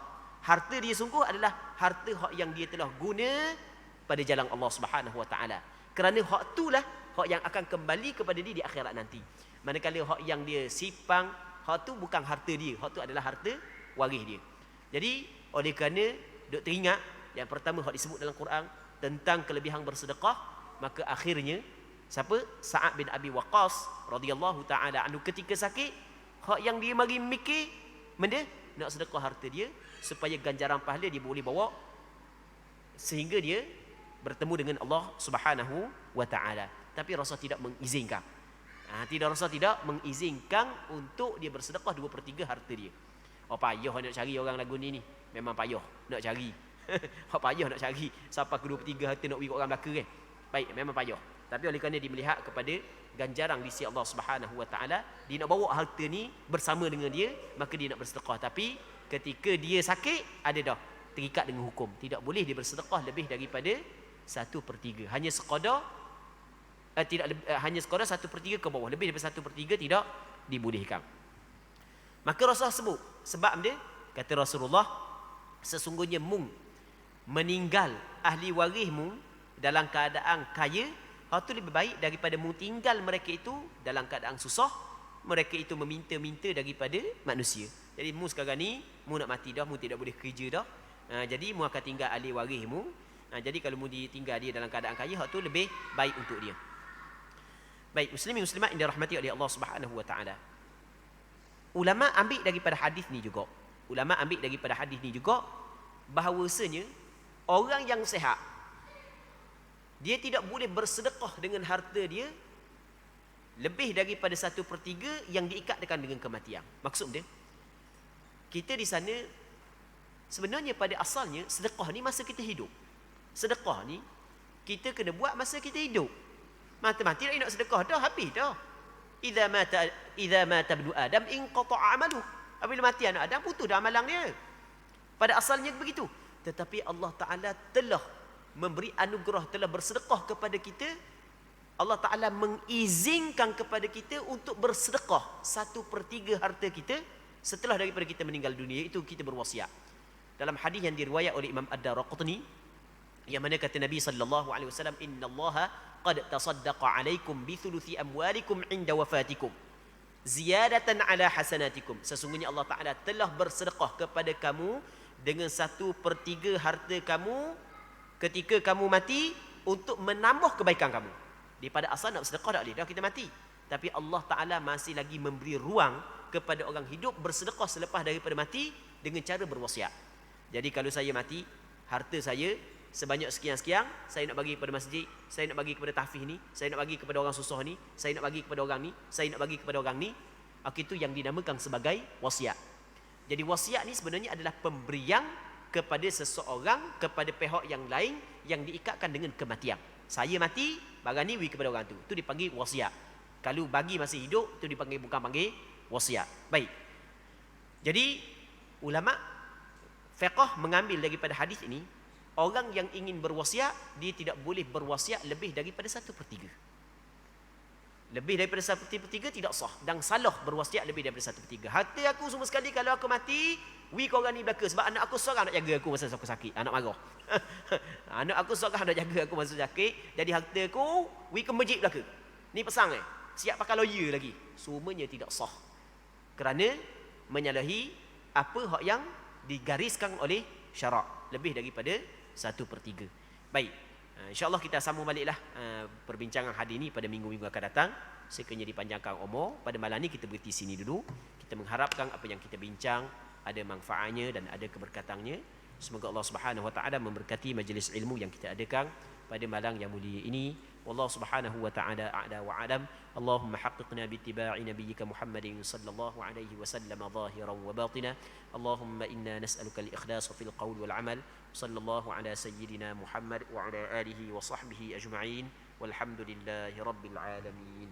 Harta dia sungguh adalah harta yang dia telah guna pada jalan Allah Subhanahu Wa Taala. Kerana hak itulah hak yang akan kembali kepada dia di akhirat nanti. Manakala hak yang dia sipang, hak tu bukan harta dia, hak tu adalah harta waris dia. Jadi oleh kerana duk teringat yang pertama hak disebut dalam Quran tentang kelebihan bersedekah, maka akhirnya siapa? Sa'ad bin Abi Waqqas radhiyallahu taala anhu ketika sakit, hak yang dia mari mikir benda nak sedekah harta dia supaya ganjaran pahala dia boleh bawa sehingga dia bertemu dengan Allah Subhanahu Wa Taala. Tapi Rasul tidak mengizinkan. Rasul tidak mengizinkan untuk dia bersedekah 2/3 harta dia. Oh, payah nak cari orang lagu ni. Memang payah nak cari. Payah nak cari sampai ke 2/3 harta nak bagi orang Melaka kan. Baik, memang payah. Tapi oleh kerana dia melihat kepada ganjaran di sisi Allah Subhanahu Wa Taala, dia nak bawa harta ni bersama dengan dia, maka dia nak bersedekah. Tapi ketika dia sakit, ada dah terikat dengan hukum. Tidak boleh dia bersedekah lebih daripada 1/3. Hanya sekadar hanya sekadar 1/3 ke bawah. Lebih daripada 1/3 tidak dibolehkan. Maka Rasulullah sebut sebab dia, kata Rasulullah, sesungguhnya mung meninggal ahli warismu dalam keadaan kaya, hal tu lebih baik daripada mung tinggal mereka itu dalam keadaan susah, mereka itu meminta-minta daripada manusia. Jadi mu sekarang ni mu nak mati dah, mu tidak boleh kerja dah. Jadi mu akan tinggal ahli warismu. Jadi kalau mu ditinggal dia dalam keadaan kaya, hak tu lebih baik untuk dia. Baik, muslimin muslimat yang dirahmati oleh Allah Subhanahu Wa Taala. ulama ambil daripada hadis ni juga. Ulama ambil daripada hadis ni juga bahawasanya orang yang sihat dia tidak boleh bersedekah dengan harta dia lebih daripada 1/3 yang diikatkan dengan kematian. Maksud dia, kita di sana sebenarnya pada asalnya sedekah ni masa kita hidup. Sedekah ni kita kena buat masa kita hidup. Mati-mati nak sedekah dah, habis dah. Idza mata ibnu Adam inqata'a 'amaluhu. Apabila mati anak Adam, putus dah amalan dia. Pada asalnya begitu. Tetapi Allah Ta'ala telah memberi anugerah, telah bersedekah kepada kita. Allah Ta'ala mengizinkan kepada kita untuk bersedekah 1/3 harta kita setelah daripada kita meninggal dunia. Itu kita berwasiat. Dalam hadis yang diriwayat oleh Imam Ad-Darqutni, yang mana kata Nabi sallallahu alaihi wasallam, innallaha qad tasaddaqa alaikum bi thuluthi amwalikum inda wafatikum ziyadatan ala hasanatikum. Sesungguhnya Allah Ta'ala telah bersedekah kepada kamu dengan 1/3 harta kamu ketika kamu mati untuk menambah kebaikan kamu. Daripada asal nak bersedekah tak boleh, dah kita mati. Tapi Allah Ta'ala masih lagi memberi ruang kepada orang hidup bersedekah selepas daripada mati dengan cara berwasiat. Jadi kalau saya mati, harta saya sebanyak sekian-sekian, saya nak bagi kepada masjid, saya nak bagi kepada tahfiz ni, saya nak bagi kepada orang susah ni, saya nak bagi kepada orang ni, saya nak bagi kepada orang ni. Itu yang dinamakan sebagai wasiat. Jadi wasiat ni sebenarnya adalah pemberian kepada seseorang, kepada pihak yang lain yang diikatkan dengan kematian. Saya mati, barang ni bagi kepada orang tu. Itu dipanggil wasiat. Kalau bagi masih hidup, itu dipanggil, bukan panggil wasiat. Baik. Jadi ulama fiqh mengambil daripada hadis ini, orang yang ingin berwasiat, dia tidak boleh berwasiat lebih daripada 1/3. Lebih daripada 1/3 tidak sah. Dan salah berwasiat lebih daripada 1/3. Harta aku semua sekali kalau aku mati, kau orang ni belaka. Sebab anak aku seorang nak jaga aku masa aku sakit. Anak marah. Anak aku seorang nak jaga aku masa sakit. Jadi harta aku, ke masjid belaka. Ni pesang siap pakai lawyer lagi. Semuanya tidak sah. Kerana menyalahi apa hak yang digariskan oleh syarak. Lebih daripada 1/3. Baik. InsyaAllah kita sambung baliklah perbincangan hadis ini pada minggu-minggu akan datang. Sekiranya dipanjangkan umur, pada malam ni kita berhenti sini dulu. Kita mengharapkan apa yang kita bincang ada manfaatnya dan ada keberkatannya. Semoga Allah Subhanahu wa taala memberkati majlis ilmu yang kita adakan pada malam yang mulia ini. Wallahu Subhanahu wa taala a'la wa a'lam. Allahumma haqqiqna bi ittiba'i nabiyyika Muhammadin sallallahu alaihi wasallam zahiran wa batina. Allahumma inna nas'aluka al-ikhlasa fil qawl wal 'amal. Sallallahu ala sayyidina Muhammad wa ala alihi wa sahbihi ajma'in. Walhamdulillahi rabbil alamin.